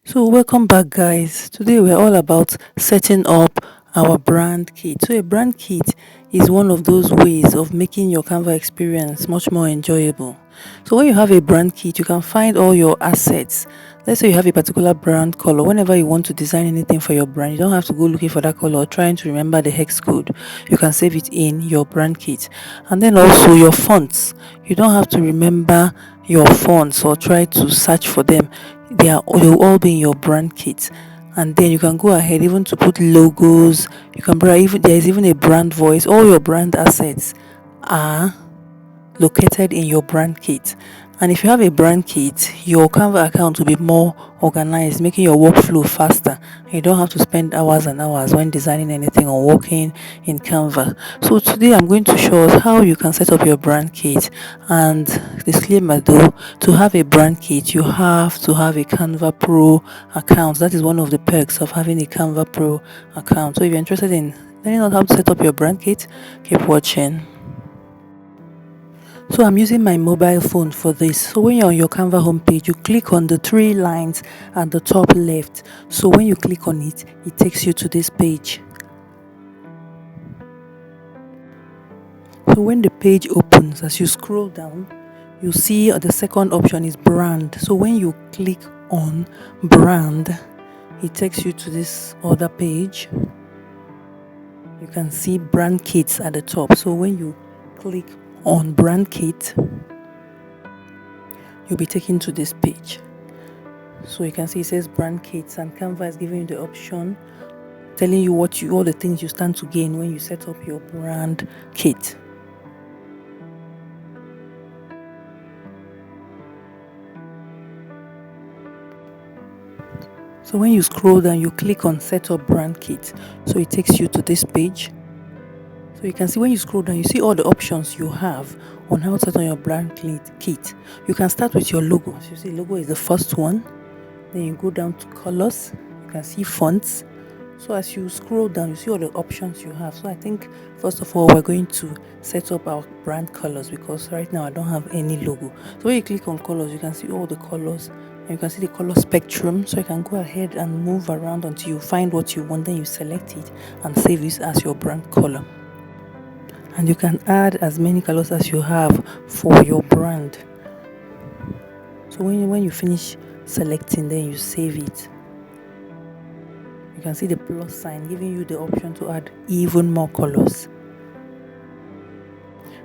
So, welcome back, guys. Today, we're all about setting up our brand kit. So, a brand kit is one of those ways of making your Canva experience much more enjoyable. So, when you have a brand kit, you can find all your assets. Let's say you have a particular brand color. Whenever you want to design anything for your brand, you don't have to go looking for that color or trying to remember the hex code. You can save it in your brand kit. And then also your fonts. You don't have to remember your fonts or try to search for them. They'll all be in your brand kit, and then you can go ahead even to put logos. You can even there is even a brand voice. All your brand assets are located in your brand kit. And if you have a brand kit, your Canva account will be more organized, making your workflow faster. You don't have to spend hours and hours when designing anything or working in Canva. So today I'm going to show us how you can set up your brand kit. And disclaimer though, to have a brand kit, you have to have a Canva Pro account. That is one of the perks of having a Canva Pro account. So if you're interested in learning how to set up your brand kit, keep watching. So I'm using my mobile phone for this. So when you're on your Canva homepage, you click on the three lines at the top left. So when you click on it, it takes you to this page. So when the page opens, as you scroll down, you see the second option is brand. So when you click on brand, it takes you to this other page. You can see brand kits at the top. So when you click on brand kit, you'll be taken to this page. So you can see it says brand kits, and Canva is giving you the option telling you all the things you stand to gain when you set up your brand kit. So when you scroll down, you click on set up brand kit. So it takes you to this page. So you can see when you scroll down, you see all the options you have on how to set on your brand kit. You can start with your logo. As you see, logo is the first one. Then you go down to colors. You can see fonts. So as you scroll down, you see all the options you have. So I think first of all, we're going to set up our brand colors, because right now I don't have any logo. So when you click on colors, you can see all the colors, and you can see the color spectrum. So you can go ahead and move around until you find what you want. Then you select it and save it as your brand color. And you can add as many colors as you have for your brand. So when you finish selecting, then you save it. You can see the plus sign giving you the option to add even more colors.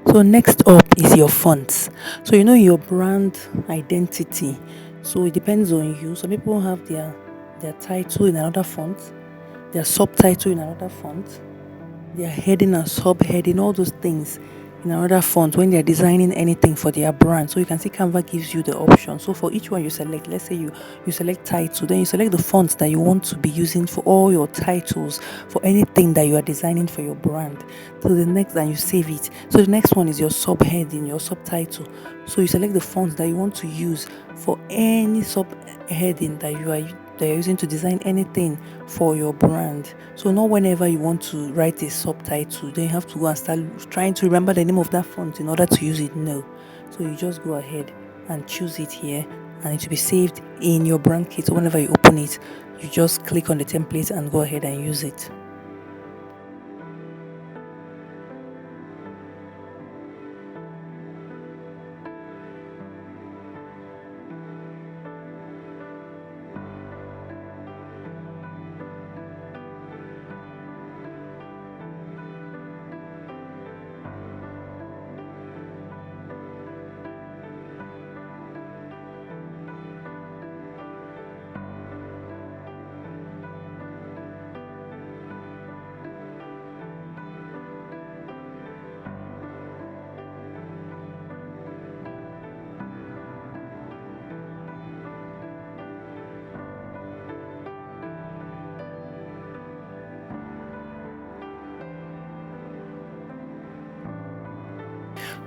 So next up is your fonts. So your brand identity. So it depends on you. Some people have their title in another font, their subtitle in another font, their heading and subheading, all those things in another font when they're designing anything for their brand. So you can see Canva gives you the option. So for each one you select, let's say you select title, then you select the fonts that you want to be using for all your titles for anything that you are designing for your brand. So the next, and you save it. So the next one is your subheading, your subtitle. So you select the fonts that you want to use for any subheading that you're using to design anything for your brand. So not whenever you want to write a subtitle, then you have to go and start trying to remember the name of that font in order to use it. No. So you just go ahead and choose it here, and it will be saved in your brand kit. So whenever you open it, you just click on the template and go ahead and use it.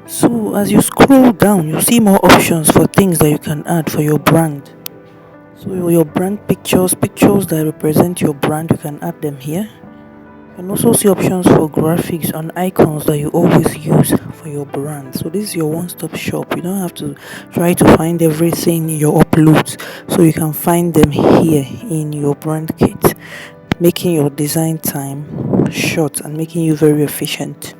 So as you scroll down, you see more options for things that you can add for your brand. So your brand pictures that represent your brand, you can add them here. can also see options for graphics and icons that you always use for your brand. So this is your one-stop shop. You don't have to try to find everything in your uploads. So you can find them here in your brand kit, making your design time short and making you very efficient.